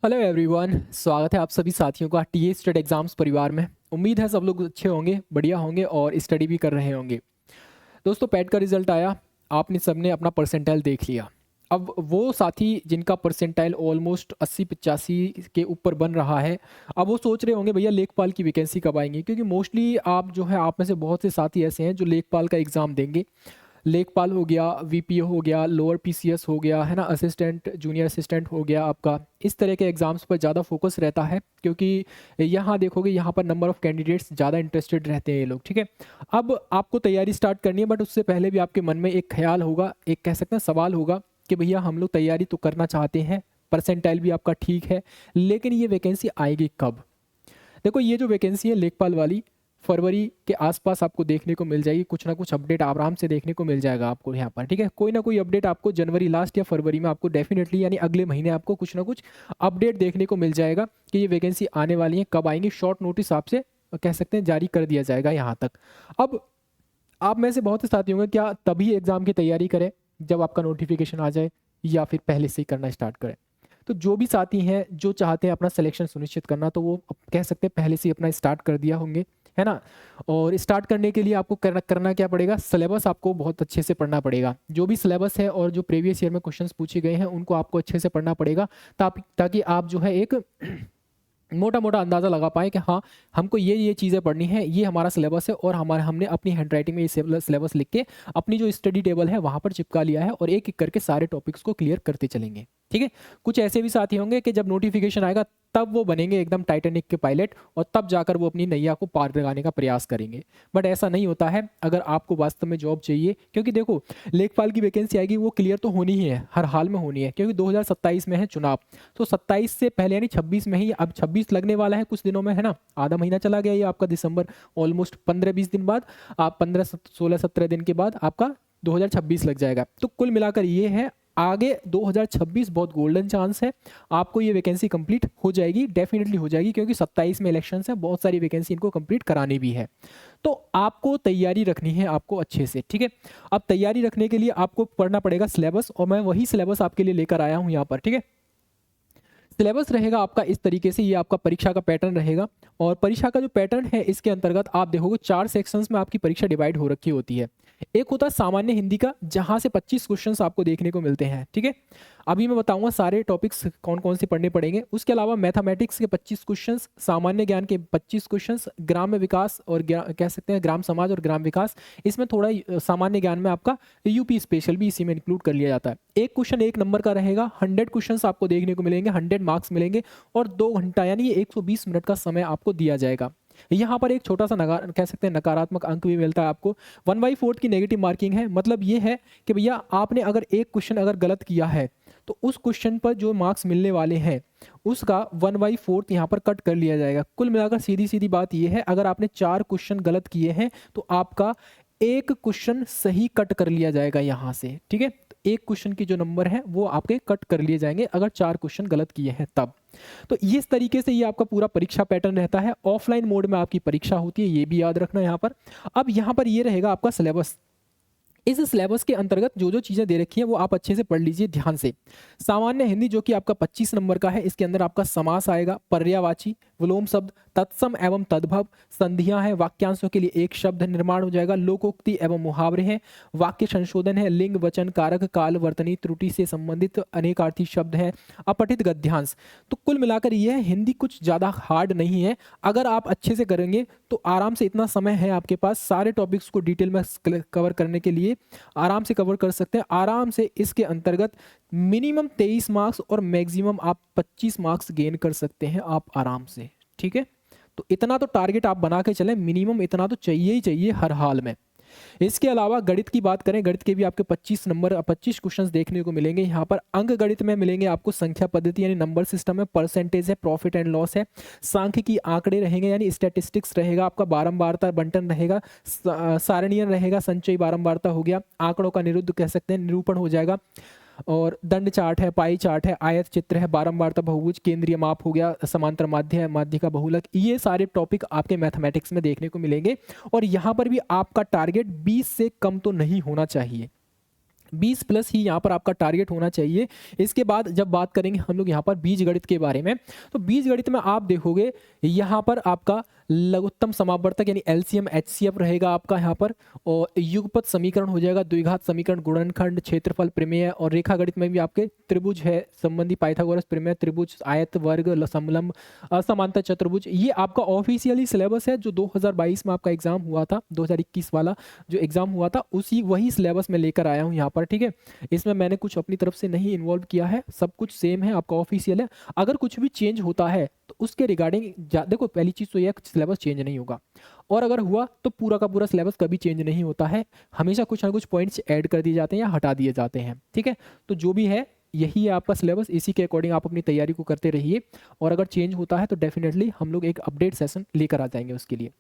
Hello everyone, स्वागत है आप सभी साथियों का टीए स्टेट एग्जाम्स परिवार में। उम्मीद है सब लोग अच्छे होंगे, बढ़िया होंगे और स्टडी भी कर रहे होंगे। दोस्तों, पैट का रिजल्ट आया, आपने सबने अपना परसेंटाइल देख लिया। अब वो साथी जिनका परसेंटाइल ऑलमोस्ट 80-85 के ऊपर बन रहा है, अब वो सोच रहे होंगे भैया लेखपाल की वैकेंसी कब आएंगी, क्योंकि मोस्टली आप जो है आप में से बहुत से साथी ऐसे हैं जो लेखपाल का एग्ज़ाम देंगे। लेखपाल हो गया, वीपीओ हो गया, लोअर पीसीएस हो गया, है ना, असिस्टेंट जूनियर असिस्टेंट हो गया आपका। इस तरह के एग्ज़ाम्स पर ज़्यादा फोकस रहता है, क्योंकि यहाँ देखोगे यहाँ पर नंबर ऑफ़ कैंडिडेट्स ज़्यादा इंटरेस्टेड रहते हैं ये लोग, ठीक है। अब आपको तैयारी स्टार्ट करनी है, बट उससे पहले भी आपके मन में एक ख्याल होगा, एक कह सकते हैं सवाल होगा कि भैया हम लोग तैयारी तो करना चाहते हैं, परसेंटाइल भी आपका ठीक है, लेकिन ये वैकेंसी आएगी कब। देखो, ये जो वैकेंसी है लेखपाल वाली, फरवरी के आसपास आपको देखने को मिल जाएगी। कुछ ना कुछ अपडेट आराम से देखने को मिल जाएगा आपको यहाँ पर, ठीक है। कोई ना कोई अपडेट आपको जनवरी लास्ट या फरवरी में आपको डेफिनेटली, यानी अगले महीने आपको कुछ ना कुछ अपडेट देखने को मिल जाएगा कि ये वैकेंसी आने वाली है, कब आएंगी। शॉर्ट नोटिस आपसे कह सकते हैं जारी कर दिया जाएगा यहाँ तक। अब आप में से बहुत से साथी होंगे, क्या तभी एग्ज़ाम की तैयारी करें जब आपका नोटिफिकेशन आ जाए, या फिर पहले से ही करना स्टार्ट करें। तो जो भी साथी हैं जो चाहते हैं अपना सिलेक्शन सुनिश्चित करना, तो वो कह सकते हैं पहले से ही अपना स्टार्ट कर दिया होंगे, है ना। और स्टार्ट करने के लिए आपको करना क्या पड़ेगा, सिलेबस आपको बहुत अच्छे से पढ़ना पड़ेगा। जो भी सिलेबस है और जो प्रीवियस ईयर में क्वेश्चंस पूछे गए हैं उनको आपको अच्छे से पढ़ना पड़ेगा, ताकि आप जो है एक मोटा मोटा अंदाज़ा लगा पाए कि हाँ, हमको ये चीज़ें पढ़नी है, ये हमारा सिलेबस है, और हमने अपनी हैंड राइटिंग में ये सिलेबस लिख के अपनी जो स्टडी टेबल है वहाँ पर चिपका लिया है, और एक एक करके सारे टॉपिक्स को क्लियर करते चलेंगे, ठीक है। कुछ ऐसे भी साथी होंगे कि जब नोटिफिकेशन आएगा तब वो बनेंगे एकदम टाइटैनिक के पायलट, और तब जाकर वो अपनी नैया को पार लगाने का प्रयास करेंगे। बट ऐसा नहीं होता है अगर आपको वास्तव में जॉब चाहिए, क्योंकि देखो, लेखपाल की वैकेंसी आएगी वो क्लियर तो होनी ही है, हर हाल में होनी है, क्योंकि 2027 में है चुनाव। तो 27 से पहले यानी 26 में ही, अब 26 लगने वाला है कुछ दिनों में, है ना। आधा महीना चला गया ये आपका दिसंबर, ऑलमोस्ट 15-20 दिन बाद, आप 15-16-17 दिन के बाद आपका 2026 लग जाएगा। तो कुल मिलाकर ये है, आगे 2026 बहुत गोल्डन चांस है, आपको ये वैकेंसी कंप्लीट हो जाएगी, डेफिनेटली हो जाएगी, क्योंकि 27 में इलेक्शन है, बहुत सारी वैकेंसी इनको कंप्लीट करानी भी है। तो आपको तैयारी रखनी है आपको अच्छे से, ठीक है। अब तैयारी रखने के लिए आपको पढ़ना पड़ेगा सिलेबस, और मैं वही सिलेबस आपके लिए लेकर आया हूँ यहाँ पर, ठीक है। सिलेबस रहेगा आपका इस तरीके से, ये आपका परीक्षा का पैटर्न रहेगा। और परीक्षा का जो पैटर्न है इसके अंतर्गत आप देखोगे 4 सेक्शंस में आपकी परीक्षा डिवाइड हो रखी होती है। एक होता है सामान्य हिंदी का, जहां से 25 क्वेश्चंस आपको देखने को मिलते हैं, ठीक है। अभी मैं बताऊंगा सारे टॉपिक्स कौन कौन से पढ़ने पड़ेंगे। उसके अलावा मैथमेटिक्स के 25 क्वेश्चंस, सामान्य ज्ञान के 25 क्वेश्चंस, ग्राम्य विकास और कह सकते हैं ग्राम समाज और ग्राम विकास, इसमें थोड़ा सामान्य ज्ञान में आपका यूपी स्पेशल भी इसी में इंक्लूड कर लिया जाता है। एक क्वेश्चन 1 नंबर का रहेगा, 100 क्वेश्चन आपको देखने को मिलेंगे, 100 मार्क्स मिलेंगे, और 2 घंटा यानी 120 मिनट का समय आपको दिया जाएगा। यहाँ पर एक छोटा सा कह सकते हैं नकारात्मक अंक भी मिलता है आपको। 1/4 की नेगेटिव मार्किंग है, मतलब ये है कि भैया आपने अगर एक क्वेश्चन अगर गलत किया है तो उस क्वेश्चन पर जो मार्क्स मिलने वाले हैं उसका 1/4 यहाँ पर कट कर लिया जाएगा। कुल मिलाकर सीधी सीधी बात यह है, अगर आपने 4 क्वेश्चन गलत किए हैं तो आपका एक क्वेश्चन सही कट कर लिया जाएगा यहाँ से, ठीक है। एक क्वेश्चन की जो नंबर है वो आपके कट कर लिए जाएंगे अगर 4 क्वेश्चन गलत किए हैं तब। तो इस तरीके से ये आपका पूरा परीक्षा पैटर्न रहता है। ऑफलाइन मोड में आपकी परीक्षा होती है, ये भी याद रखना यहाँ पर। अब यहाँ पर ये रहेगा आपका सिलेबस। इस सिलेबस के अंतर्गत जो जो चीज़ें दे रखी हैं वो आप अच्छे से पढ़ लीजिए ध्यान से। सामान्य हिंदी जो कि आपका 25 नंबर का है, इसके अंदर आपका समास आएगा, पर्यायवाची, विलोम शब्द, तत्सम एवं तद्भव, संधियां हैं, वाक्यांशों के लिए एक शब्द निर्माण हो जाएगा, लोकोक्ति एवं मुहावरे हैं, वाक्य संशोधन है, लिंग वचन कारक काल वर्तनी त्रुटि से संबंधित अनेकार्थी शब्द हैं, अपठित गद्यांश। तो कुल मिलाकर यह हिंदी कुछ ज़्यादा हार्ड नहीं है, अगर आप अच्छे से करेंगे तो आराम से, इतना समय है आपके पास, सारे टॉपिक्स को डिटेल में कवर करने के लिए आराम से कवर कर सकते हैं। आराम से इसके अंतर्गत मिनिमम 23 मार्क्स और मैक्सिमम आप 25 मार्क्स गेन कर सकते हैं आप आराम से, ठीक है। तो इतना तो टारगेट आप बना के चलें, मिनिमम इतना तो चाहिए ही चाहिए हर हाल में। इसके अलावा गणित की बात करें, गणित के भी आपके 25 नंबर 25 क्वेश्चंस देखने को मिलेंगे। यहाँ पर अंक गणित में मिलेंगे आपको संख्या पद्धति यानी नंबर सिस्टम है, परसेंटेज है, प्रॉफिट एंड लॉस है, सांख्यिकी आंकड़े रहेंगे यानी स्टैटिस्टिक्स रहेगा आपका, बारंबारता बंटन रहेगा, सारणीय रहेगा, संचयी बारंबारता हो गया, आंकड़ों का निरुद्ध कह सकते हैं निरूपण हो जाएगा, और दंड चार्ट है, पाई चार्ट है, आयत चित्र है, बारंबारता बहुभुज, केंद्रीय माप हो गया, समांतर माध्य है, माध्य का बहुलक, ये सारे टॉपिक आपके मैथमेटिक्स में देखने को मिलेंगे। और यहाँ पर भी आपका टारगेट 20 से कम तो नहीं होना चाहिए। 20 प्लस ही यहाँ पर आपका टारगेट होना चाहिए। इसके बाद जब बात करेंगे हम लोग यहाँ पर बीजगणित के बारे में, तो बीजगणित में आप देखोगे यहाँ पर आपका लघुत्तम समावर्तक यानी एलसीएम एचसीएफ रहेगा आपका यहाँ पर, और युगपत समीकरण हो जाएगा, द्विघात समीकरण, गुणनखंड, क्षेत्रफल प्रमेय, और रेखा गणित में भी आपके त्रिभुज है संबंधी, पाइथागोरस प्रमेय, त्रिभुज, आयत, वर्ग, समलंब, असमांतर चतुर्भुज। ये आपका ऑफिशियली सिलेबस है जो 2022 में आपका एग्जाम हुआ था, 2021 वाला जो एग्जाम हुआ था उसी वही सिलेबस में लेकर आया हूँ यहाँ पर, ठीक है। इसमें मैंने कुछ अपनी तरफ से नहीं इन्वॉल्व किया है, सब कुछ सेम है, आपका ऑफिशियल है। अगर कुछ भी चेंज होता है तो उसके रिगार्डिंग देखो, पहली चीज तो यह सिलेबस चेंज नहीं होगा, और अगर हुआ तो पूरा का पूरा सिलेबस कभी चेंज नहीं होता है, हमेशा कुछ ना कुछ पॉइंट्स ऐड कर दिए जाते हैं या हटा दिए जाते हैं, ठीक है। तो जो भी है यही है आपका सिलेबस, इसी के अकॉर्डिंग आप अपनी तैयारी को करते रहिए, और अगर चेंज होता है तो डेफिनेटली हम लोग एक अपडेट सेशन लेकर आ जाएंगे उसके लिए।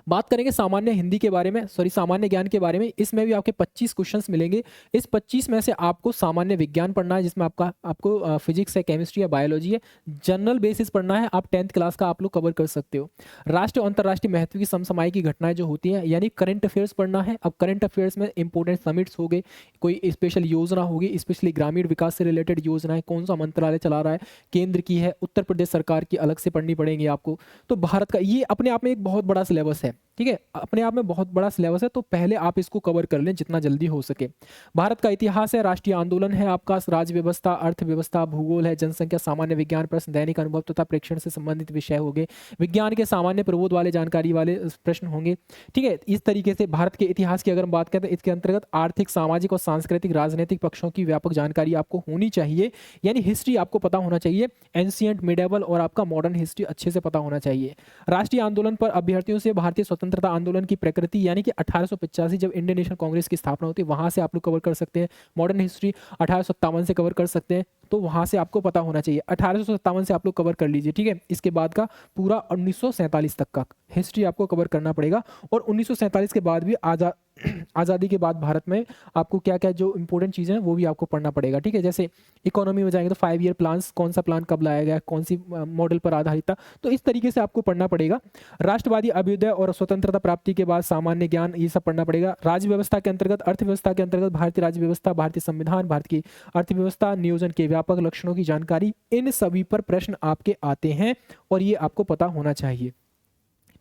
बात करेंगे सामान्य हिंदी के बारे में, सामान्य ज्ञान के बारे में। इसमें भी आपके 25 क्वेश्चंस मिलेंगे। इस 25 में से आपको सामान्य विज्ञान पढ़ना है, जिसमें आपको फिजिक्स है, केमिस्ट्री है, बायोलॉजी है, जनरल बेसिस पढ़ना है। आप 10th क्लास का आप लोग कवर कर सकते हो। राष्ट्रीय और अंतर्राष्ट्रीय महत्व की समसामयिक की घटनाएं जो होती हैं यानी करंट अफेयर्स पढ़ना है। अब करंट अफेयर्स में इंपॉर्टेंट समिट्स हो गए, कोई स्पेशल योजना होगी, स्पेशली ग्रामीण विकास से रिलेटेड योजनाएं, कौन सा मंत्रालय चला रहा है, केंद्र की है, उत्तर प्रदेश सरकार की अलग से पढ़नी पड़ेगी आपको। तो भारत का ये अपने आप में एक बहुत बड़ा सिलेबस है, ठीक है, अपने आप में बहुत बड़ा सिलेबस है, तो पहले आप इसको कवर कर लें जितना जल्दी हो सके। भारत का इतिहास है, राष्ट्रीय आंदोलन है आपका, राज्य व्यवस्था, अर्थव्यवस्था, भूगोल है, जनसंख्या, सामान्य विज्ञान प्रश्न, दैनिक अनुभव तथा प्रेक्षण से संबंधित विषय हो गए, विज्ञान के सामान्य प्रबोध वाले जानकारी वाले प्रश्न होंगे, ठीक है। इस तरीके से भारत के इतिहास की अगर हम बात करें तो इसके अंतर्गत आर्थिक, सामाजिक और सांस्कृतिक, राजनीतिक पक्षों की व्यापक जानकारी आपको होनी चाहिए, यानी हिस्ट्री आपको पता होना चाहिए, एंशिएंट, मिडेवल और आपका मॉडर्न हिस्ट्री अच्छे से पता होना चाहिए। राष्ट्रीय आंदोलन पर अभ्यर्थियों से भारतीय स्वतंत्रता आंदोलन की प्रकृति यानी कि 1885 जब इंडियन नेशनल कांग्रेस की स्थापना होती है वहां से आप लोग कवर कर सकते हैं। मॉडर्न हिस्ट्री 1857 से कवर कर सकते हैं, तो वहां से आपको पता होना चाहिए। 1857 से आप लोग कवर कर लीजिए, ठीक है। इसके बाद का पूरा 1947 तक का हिस्ट्री आपको कवर करना पड़ेगा, और 1947 के बाद भी आज़ादी के बाद भारत में आपको क्या क्या जो इंपॉर्टेंट चीज़ें हैं वो भी आपको पढ़ना पड़ेगा, ठीक है। जैसे इकोनॉमी में जाएंगे तो 5 ईयर प्लान्स, कौन सा प्लान कब लाया गया, कौन सी मॉडल पर आधारित था, तो इस तरीके से आपको पढ़ना पड़ेगा। राष्ट्रवादी अभ्युदय और स्वतंत्रता प्राप्ति के बाद सामान्य ज्ञान, ये सब पढ़ना पड़ेगा। राज्य व्यवस्था के अंतर्गत, अर्थव्यवस्था के अंतर्गत भारतीय राज्य व्यवस्था, भारतीय संविधान, भारत की अर्थव्यवस्था, नियोजन के व्यापक लक्षणों की जानकारी, इन सभी पर प्रश्न आपके आते हैं और ये आपको पता होना चाहिए,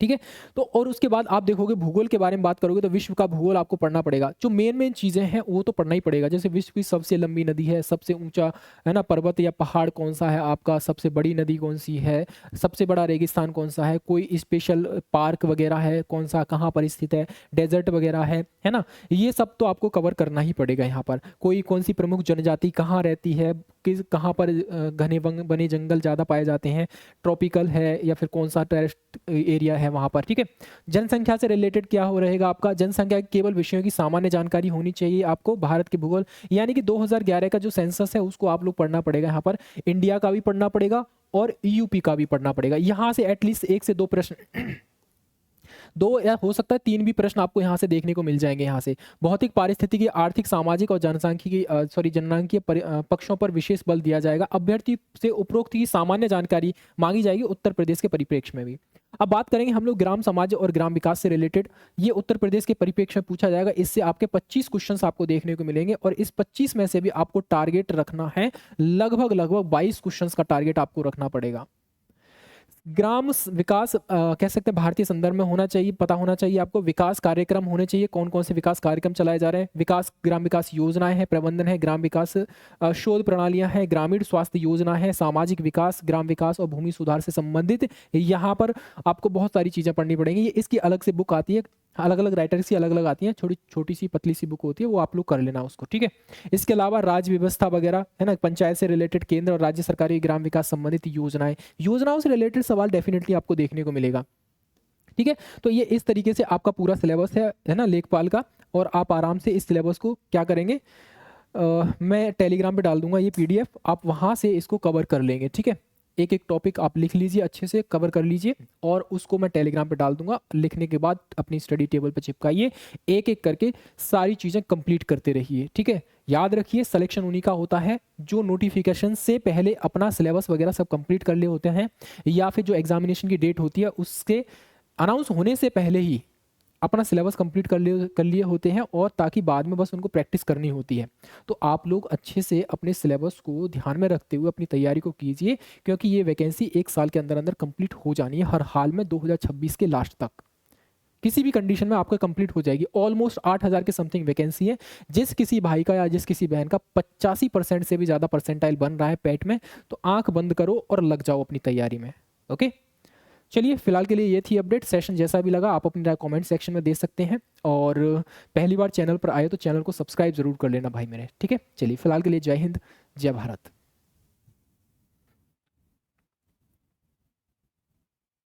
ठीक है। तो और उसके बाद आप देखोगे भूगोल के बारे में बात करोगे तो विश्व का भूगोल आपको पढ़ना पड़ेगा। जो मेन चीजें हैं वो तो पढ़ना ही पड़ेगा, जैसे विश्व की सबसे लंबी नदी है, सबसे ऊंचा है ना पर्वत या पहाड़ कौन सा है आपका, सबसे बड़ी नदी कौन सी है, सबसे बड़ा रेगिस्तान कौन सा है, कोई स्पेशल पार्क वगैरह है कौन सा, कहाँ पर स्थित है, डेजर्ट वगैरह है ना, ये सब तो आपको कवर करना ही पड़ेगा। यहाँ पर कोई कौन सी प्रमुख जनजाति कहाँ रहती है, किस कहाँ पर घने बने जंगल ज़्यादा पाए जाते हैं, ट्रॉपिकल है या फिर कौन सा टेरेस्ट एरिया है वहाँ पर, ठीक है। जनसंख्या से रिलेटेड क्या हो रहेगा आपका, जनसंख्या के केवल विषयों की सामान्य जानकारी होनी चाहिए आपको। भारत के भूगोल यानी कि 2011 का जो सेंसस है उसको आप लोग पढ़ना पड़ेगा। यहाँ पर इंडिया का भी पढ़ना पड़ेगा और यूपी का भी पढ़ना पड़ेगा। यहाँ से एटलीस्ट 1 से 2 प्रश्न 2 या हो सकता है 3 भी प्रश्न आपको यहाँ से देखने को मिल जाएंगे। यहाँ से भौतिक, पारिस्थितिकी, आर्थिक, सामाजिक और जनसांख्यिकी जननांकीय पक्षों पर विशेष बल दिया जाएगा। अभ्यर्थी से उपरोक्त की सामान्य जानकारी मांगी जाएगी उत्तर प्रदेश के परिप्रेक्ष्य में भी। अब बात करेंगे हम लोग ग्राम समाज और ग्राम विकास से रिलेटेड, ये उत्तर प्रदेश के परिप्रेक्ष्य में पूछा जाएगा। इससे आपके 25 क्वेश्चंस आपको देखने को मिलेंगे और इस 25 में से भी आपको टारगेट रखना है लगभग 22 क्वेश्चंस का टारगेट आपको रखना पड़ेगा। ग्राम विकास कह सकते हैं भारतीय संदर्भ में होना चाहिए, पता होना चाहिए आपको। विकास कार्यक्रम होने चाहिए, कौन कौन से विकास कार्यक्रम चलाए जा रहे हैं, विकास ग्राम विकास योजनाएं हैं, प्रबंधन है, ग्राम विकास शोध प्रणालियां हैं, ग्रामीण स्वास्थ्य योजना है, सामाजिक विकास, ग्राम विकास और भूमि सुधार से संबंधित यहाँ पर आपको बहुत सारी चीजें पढ़नी पड़ेंगी। ये इसकी अलग से बुक आती है, अलग अलग राइटर्स की अलग अलग आती हैं, छोटी सी पतली सी बुक होती है, वो आप लोग कर लेना उसको, ठीक है। इसके अलावा राज्य व्यवस्था वगैरह है ना, पंचायत से रिलेटेड, केंद्र और राज्य सरकारी ग्राम विकास संबंधित योजनाओं से रिलेटेड सवाल डेफिनेटली आपको देखने को मिलेगा, ठीक है। तो ये इस तरीके से आपका पूरा सिलेबस है ना लेखपाल का, और आप आराम से इस सिलेबस को क्या करेंगे, मैं टेलीग्राम पे डाल दूंगा ये PDF, आप वहां से इसको कवर कर लेंगे, ठीक है। एक एक टॉपिक आप लिख लीजिए, अच्छे से कवर कर लीजिए और उसको मैं टेलीग्राम पे डाल दूंगा। लिखने के बाद अपनी स्टडी टेबल पे चिपकाइए, एक एक करके सारी चीज़ें कंप्लीट करते रहिए, ठीक है। याद रखिए सिलेक्शन उन्हीं का होता है जो नोटिफिकेशन से पहले अपना सिलेबस वगैरह सब कंप्लीट कर ले होते हैं, या फिर जो एग्जामिनेशन की डेट होती है उसके अनाउंस होने से पहले ही अपना सिलेबस कंप्लीट कर लिए होते हैं, और ताकि बाद में बस उनको प्रैक्टिस करनी होती है। तो आप लोग अच्छे से अपने सिलेबस को ध्यान में रखते हुए अपनी तैयारी को कीजिए, क्योंकि ये वैकेंसी 1 साल के अंदर अंदर कंप्लीट हो जानी है हर हाल में, 2026 के लास्ट तक किसी भी कंडीशन में आपका कंप्लीट हो जाएगी। ऑलमोस्ट 8,000 के समथिंग वैकेंसी है। जिस किसी भाई का या जिस किसी बहन का 85% से भी ज़्यादा परसेंटाइल बन रहा है पैट में, तो आंख बंद करो और लग जाओ अपनी तैयारी में। ओके, चलिए फिलहाल के लिए ये थी अपडेट। सेशन जैसा भी लगा आप अपनी राय कमेंट सेक्शन में दे सकते हैं, और पहली बार चैनल पर आए तो चैनल को सब्सक्राइब जरूर कर लेना भाई मेरे, ठीक है। चलिए फिलहाल के लिए जय हिंद, जय भारत।